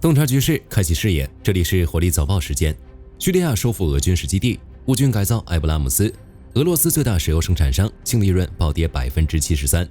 洞察局势，开启视野。这里是火力早报时间。叙利亚收复俄军事基地，乌军改造埃布拉姆斯。俄罗斯最大石油生产商净利润暴跌73%。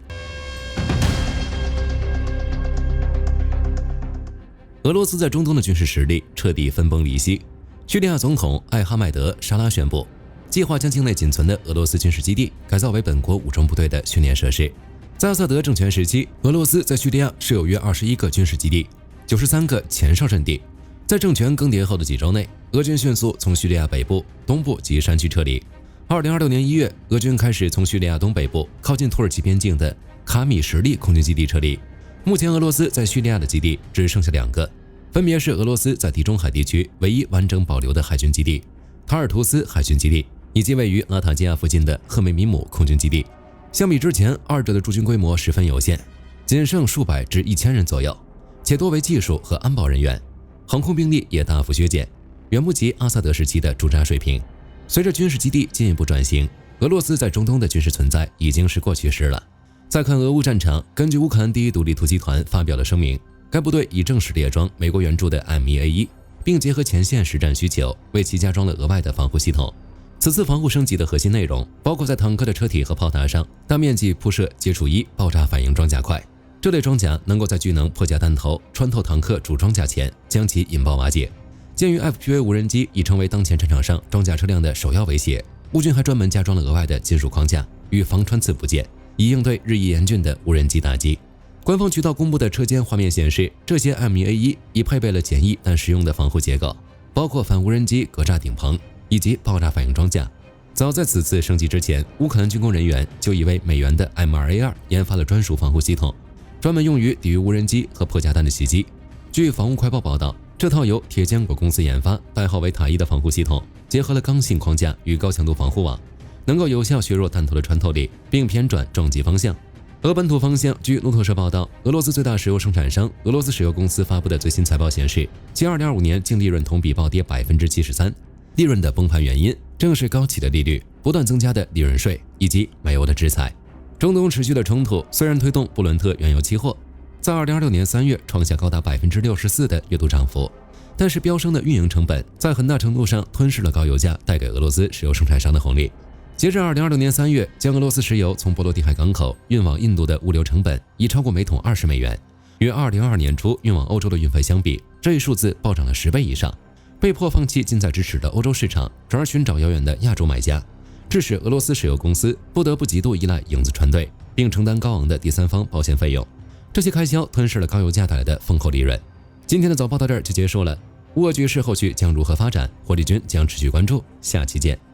俄罗斯在中东的军事实力彻底分崩离析。叙利亚总统艾哈迈德·沙拉宣布，计划将境内仅存的俄罗斯军事基地改造为本国武装部队的训练设施。在阿萨德政权时期，俄罗斯在叙利亚设有约21个军事基地，93个前哨阵地。在政权更迭后的几周内，俄军迅速从叙利亚北部、东部及山区撤离。2026年1月，俄军开始从叙利亚东北部靠近土耳其边境的卡米什利空军基地撤离。目前，俄罗斯在叙利亚的基地只剩下2个，分别是俄罗斯在地中海地区唯一完整保留的海军基地塔尔图斯海军基地，以及位于拉塔基亚附近的赫梅米姆空军基地。相比之前，二者的驻军规模十分有限，仅剩数百至1000人左右，且多为技术和安保人员，航空兵力也大幅削减，远不及阿萨德时期的驻扎水平。随着军事基地进一步转型，俄罗斯在中东的军事存在已经是过去式了。再看俄乌战场，根据乌克兰第一独立突击团发表的声明，该部队已正式列装美国援助的 M1A1， 并结合前线实战需求，为其加装了额外的防护系统。此次防护升级的核心内容包括在坦克的车体和炮塔上大面积铺设接触1爆炸反应装甲块，这类装甲能够在巨能破甲弹头穿透坦克主装甲前将其引爆瓦解。鉴于 FPV 无人机已成为当前战场上装甲车辆的首要威胁，乌军还专门加装了额外的金属框架与防穿刺部件，以应对日益严峻的无人机打击。官方渠道公布的车间画面显示，这些 M1A1 已配备了简易但实用的防护结构，包括反无人机格栅顶棚以及爆炸反应装甲。早在此次升级之前，乌克兰军工人员就已为美元的 M2A2 研发了专属防护系统，专门用于抵御无人机和破甲弹的袭击。据防务快报报道，这套由铁坚果公司研发、代号为塔伊的防护系统，结合了刚性框架与高强度防护网，能够有效削弱弹头的穿透力，并偏转撞击方向。而本土方向，据路透社报道，俄罗斯最大石油生产商俄罗斯石油公司发布的最新财报显示，其2025年净利润同比暴跌73%。利润的崩盘原因正是高企的利率、不断增加的利润税以及美欧的制裁。中东持续的冲突虽然推动布伦特原油期货在2026年3月创下高达64%的月度涨幅，但是飙升的运营成本在很大程度上吞噬了高油价带给俄罗斯石油生产商的红利。截至2026年3月，将俄罗斯石油从波罗的海港口运往印度的物流成本已超过每桶20美元，与2022年初运往欧洲的运费相比，这一数字暴涨了10倍以上。被迫放弃近在咫尺的欧洲市场，转而寻找遥远的亚洲买家，致使俄罗斯石油公司不得不极度依赖影子船队，并承担高昂的第三方保险费用。这些开销吞噬了高油价带来的丰厚利润。今天的早报到这儿就结束了，乌俄局势后续将如何发展，火力军将持续关注，下期见。